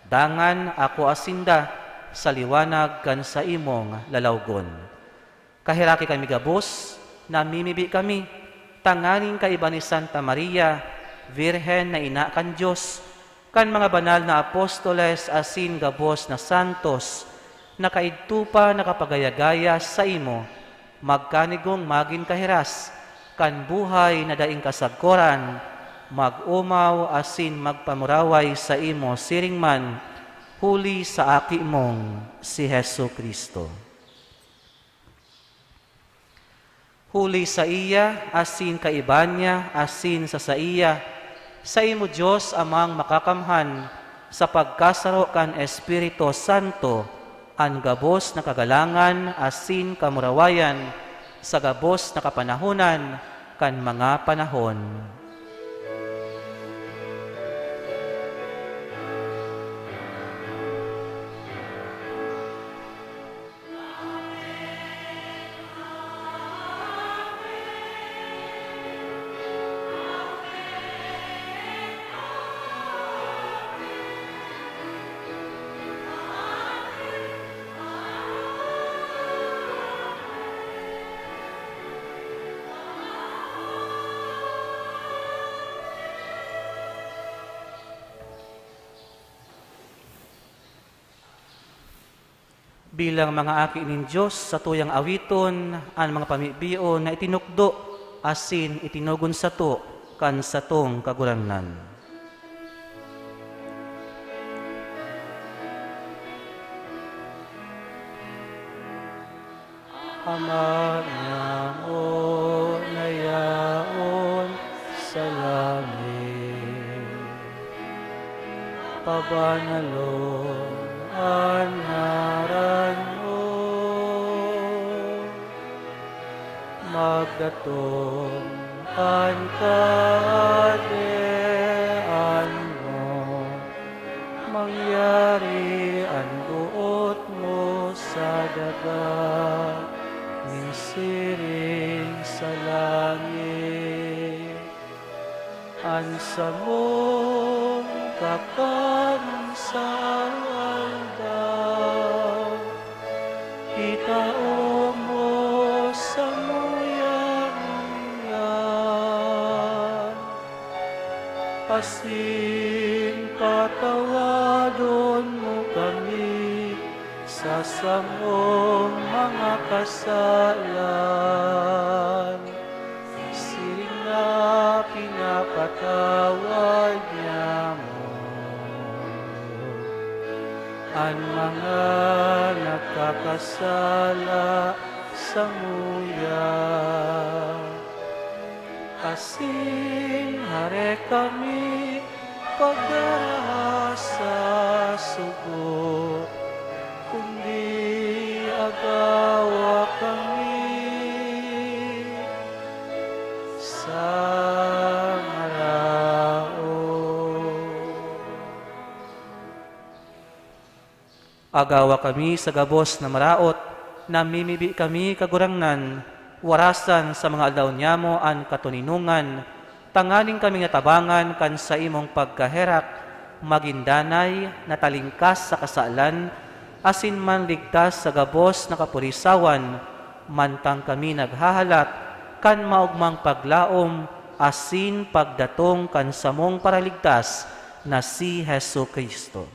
Dangan ako asinda sa liwanag kan sa imong lalawgon. Kahiraki kami gabos, namimibi kami, tanganing kaiba ni Santa Maria, Virhen na ina kan Diyos, kan mga banal na apostoles asin gabos na santos, na kaidtupa nakapagayagaya sa imo, magkanigong magin kahiras, kan buhay na daing kasagkoran, mag-umaw asin magpamuraway sa imo siringman, huli sa aki mong si Hesu Kristo. Huli sa iya, asin kaiba niya, asin sa iya, sa imo Diyos amang makakamhan, sa pagkasaro kan Espiritu Santo, ang gabos na kagalangan, asin kamurawayan, sa gabos na kapanahunan, kan mga panahon. Bilang mga aki nin Diyos sa tuyang awiton, ang mga pamibiyon na itinukdo, asin itinugon sa to, kan sa tong kagurangnan. Ama niyamo na yaon sa langit, pabanalon ang ngaran mo, magdatong ang kadean mo, mangyari ang buot mo sa dagat, minsiring sa langit, ansa mong kakansaan itao mo sa muyang yan, asin patawadon mo kami sa samong mga kasalan, siring na pinapatawad niya mo ang mga nakakasala sa muya. Asin hare kami pagdarasa sugo, kundi agawa kami sa Agawa kami sa gabos na maraot, namimibi kami kagurangnan, warasan sa mga aldaw niyamo an katuninungan, tanganing kami natabangan kan sa imong pagkaherak, magindanay, natalingkas sa kasalan, asin man ligtas sa gabos na kapurisawan, mantang kami naghahalat, kan maugmang paglaom, asin pagdatong kan samong paraligtas na si Hesu Kristo.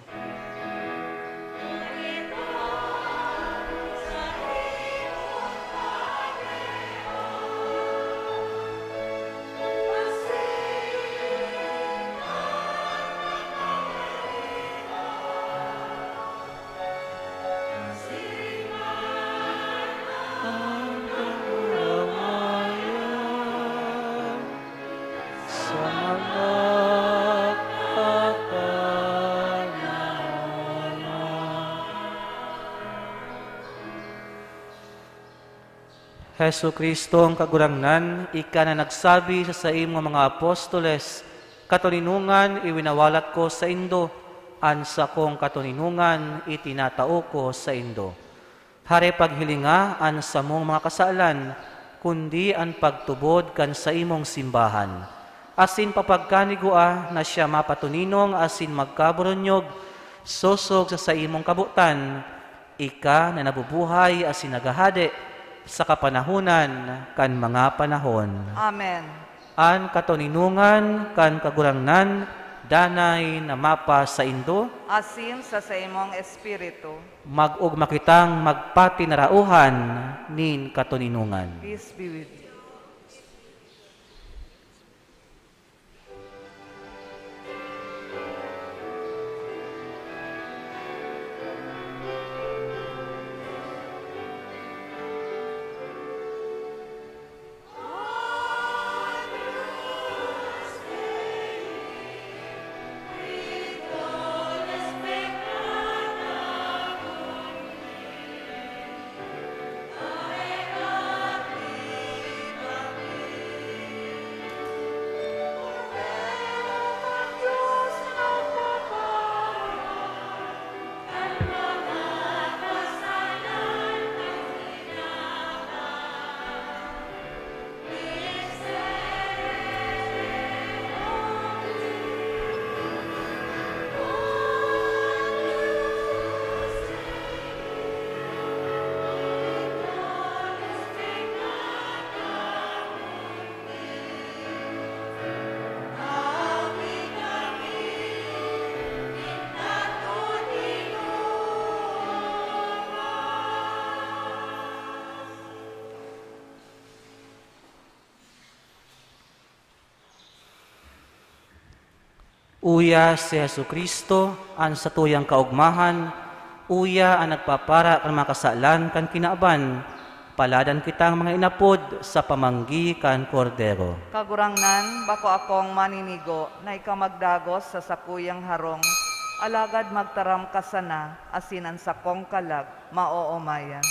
Hesu Kristo ang kagurangnan, ika na nagsabi sa imo mga apostoles, katuninungan iwinawalat ko sa indo, ansa kong katuninungan itinatao ko sa indo. Hare paghilinga ansa mong mga kasalan, kundi ang pagtubod kan sa imong simbahan. Asin papagkanigua na siya mapatuninong asin magkaburonyog, sosog sa imong kabutan, ika na nabubuhay asin nagahade, sa kapanahunan kan mga panahon. Amen. An katuninungan kan kagurangnan, danay na mapa sa indo, Asin sa imong espiritu. mag-ugma kitang magpatinarauhan nin katuninungan. Peace be with you. Uya si Hesu Kristo, ang satuyang kaugmahan, uya ang nagpapara kan makasalan kan kinaaban, paladan kitang mga inapod sa pamanggi kan kordero. Kagurangnan, bako akong maninigo na ikaw magdagos sa sakuyang harong, alagad magtaram ka sana, asinan sa kong kalag, maoomayan.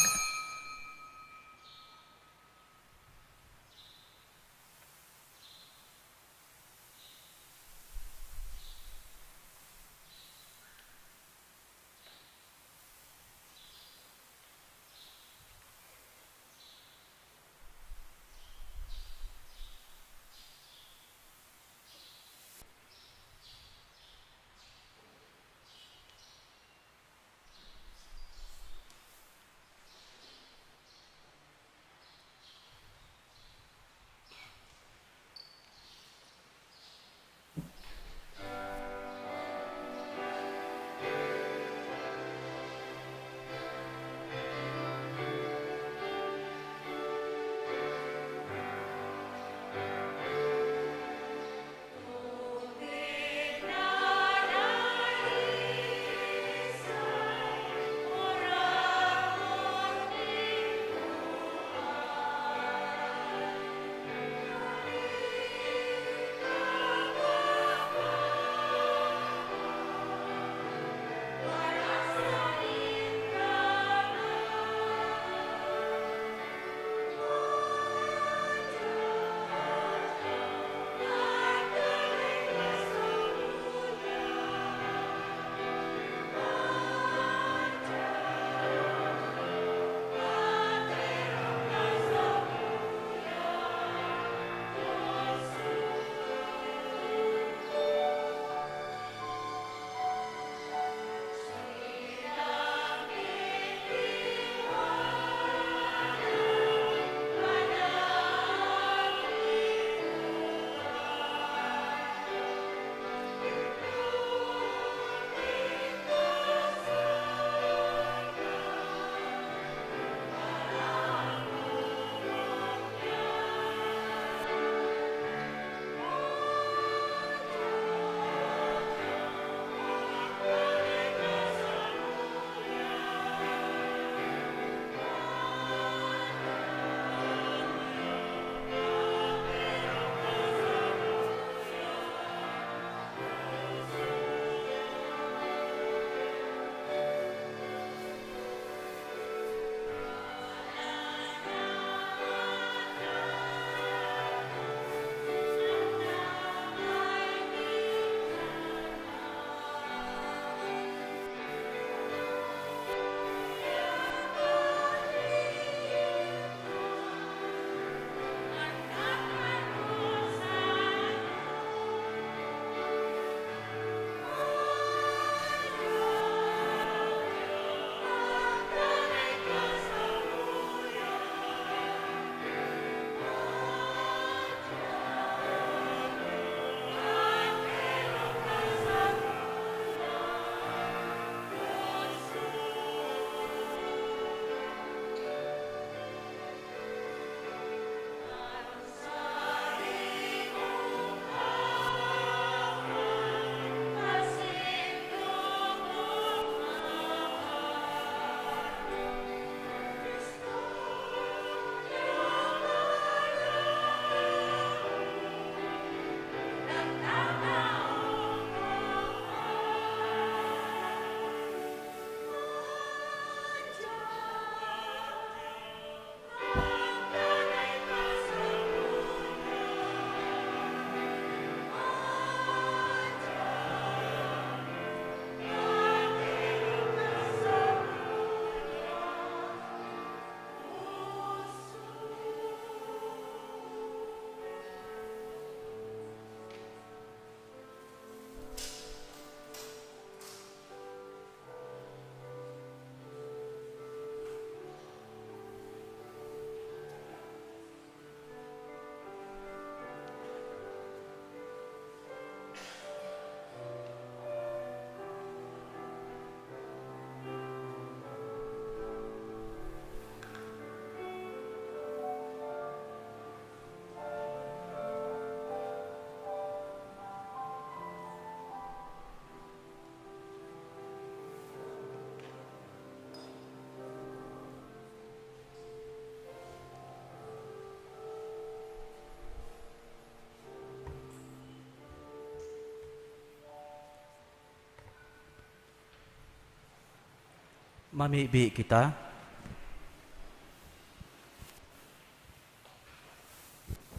Mamibi kita.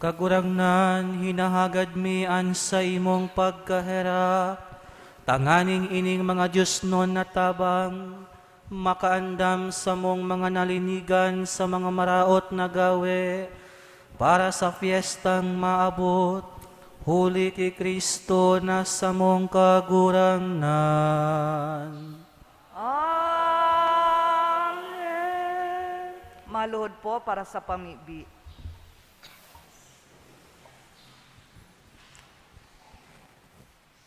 Kagurangnan, hinahagad mian sa imong pagkaherap. Tanganing ining mga Diyos nun na tabang, makaandam sa mong mga nalinigan sa mga maraot na gawe, para sa fiestang maabot, huli ti Kristo na sa mong kagurangnan. Amen. Maluhod po para sa pamibi.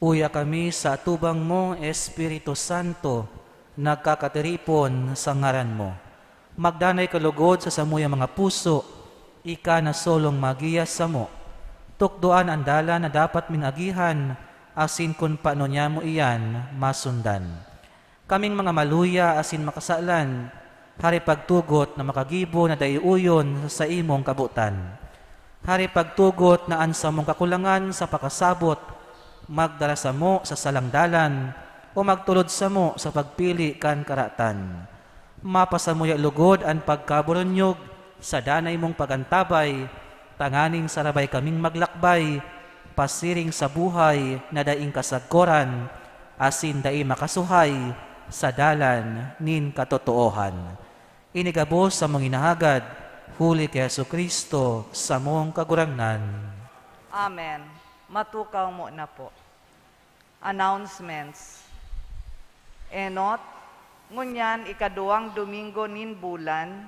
Uya kami sa tubang mo, Espiritu Santo, nagkakatiripon sa ngaran mo. Magdanay kalugod sa samuyang mga puso, ika na solong magiya sa mo. Tukdoan ang dala na dapat minagihan, asin kun paano niya mo iyan masundan. Kaming mga maluya asin makasalan, hari pagtugot na makagibo na daiuyon sa imong kabutan. Hari pagtugot na ansa mong kakulangan sa pakasabot, magdala sa mo sa salangdalan, o magtulod sa mo sa pagpili kan karatan. Mapasamuya lugod ang pagkaburonyog sa danay mong pagantabay, tanganing sarabay kaming maglakbay, pasiring sa buhay na daing kasagkoran, asin dai makasuhay sa dalan nin katotoohan. Inigabos sa mong inahagad, huli kay Jesucristo sa mong kagurangnan. Amen. Matukaw mo na po. Announcements. Enot, ngunyan ikaduang Domingo nin bulan,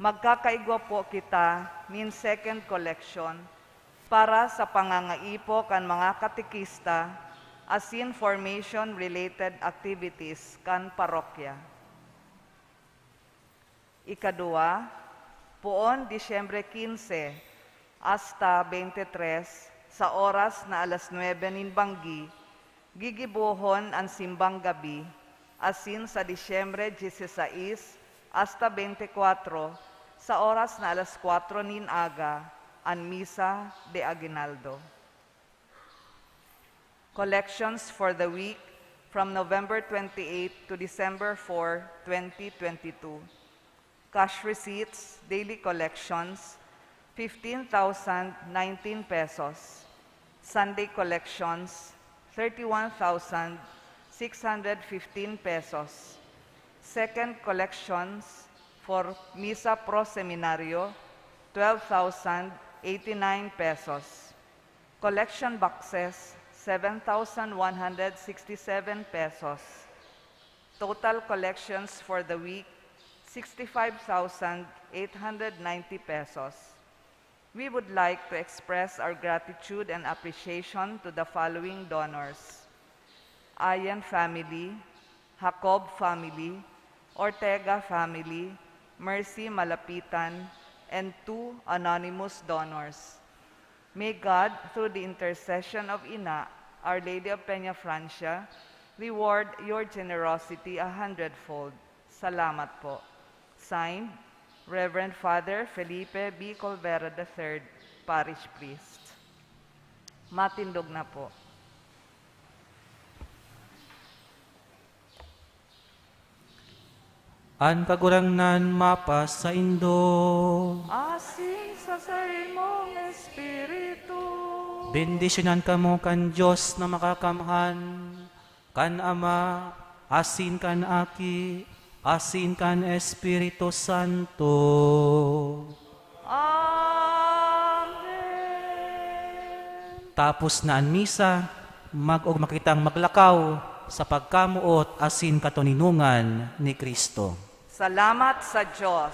magkakaigwa po kita nin second collection para sa pangangaipo kan mga katikista asin formation-related activities kan parokya. Ikadua, poon Disyembre 15 hasta 23 sa oras na alas 9 nin banggi, gigibuhon ang simbang gabi, asin sa Disyembre 16 hasta 24 sa oras na alas 4 nin aga, ang Misa de Aguinaldo. Collections for the week from November 28 to December 4, 2022. Cash receipts, daily collections, 15,019 pesos. Sunday collections, 31,615 pesos. Second collections for Misa Pro Seminario, 12,089 pesos. Collection boxes, 7,167 pesos. Total collections for the week, 65,890 pesos. We would like to express our gratitude and appreciation to the following donors: Ayan family, Jacob family, Ortega family, Mercy Malapitan, and 2 anonymous donors. May God, through the intercession of Ina, Our Lady of Peña Francia, reward your generosity 100-fold. Salamat po. Signed, Reverend Father Felipe B. Colvera III, Parish Priest. Matindog na po. An kagurangnan mapas sa Indo. Asin sa sarimong Espiritu. Bendisyonan kamo kan Diyos na makakamhan, kan Ama, asin kan Aki, asin kan Espiritu Santo. Amen. Tapos na ang misa, mag-og makitang maglakaw sa pagkamuot asin katuninungan ni Kristo. Salamat sa Diyos.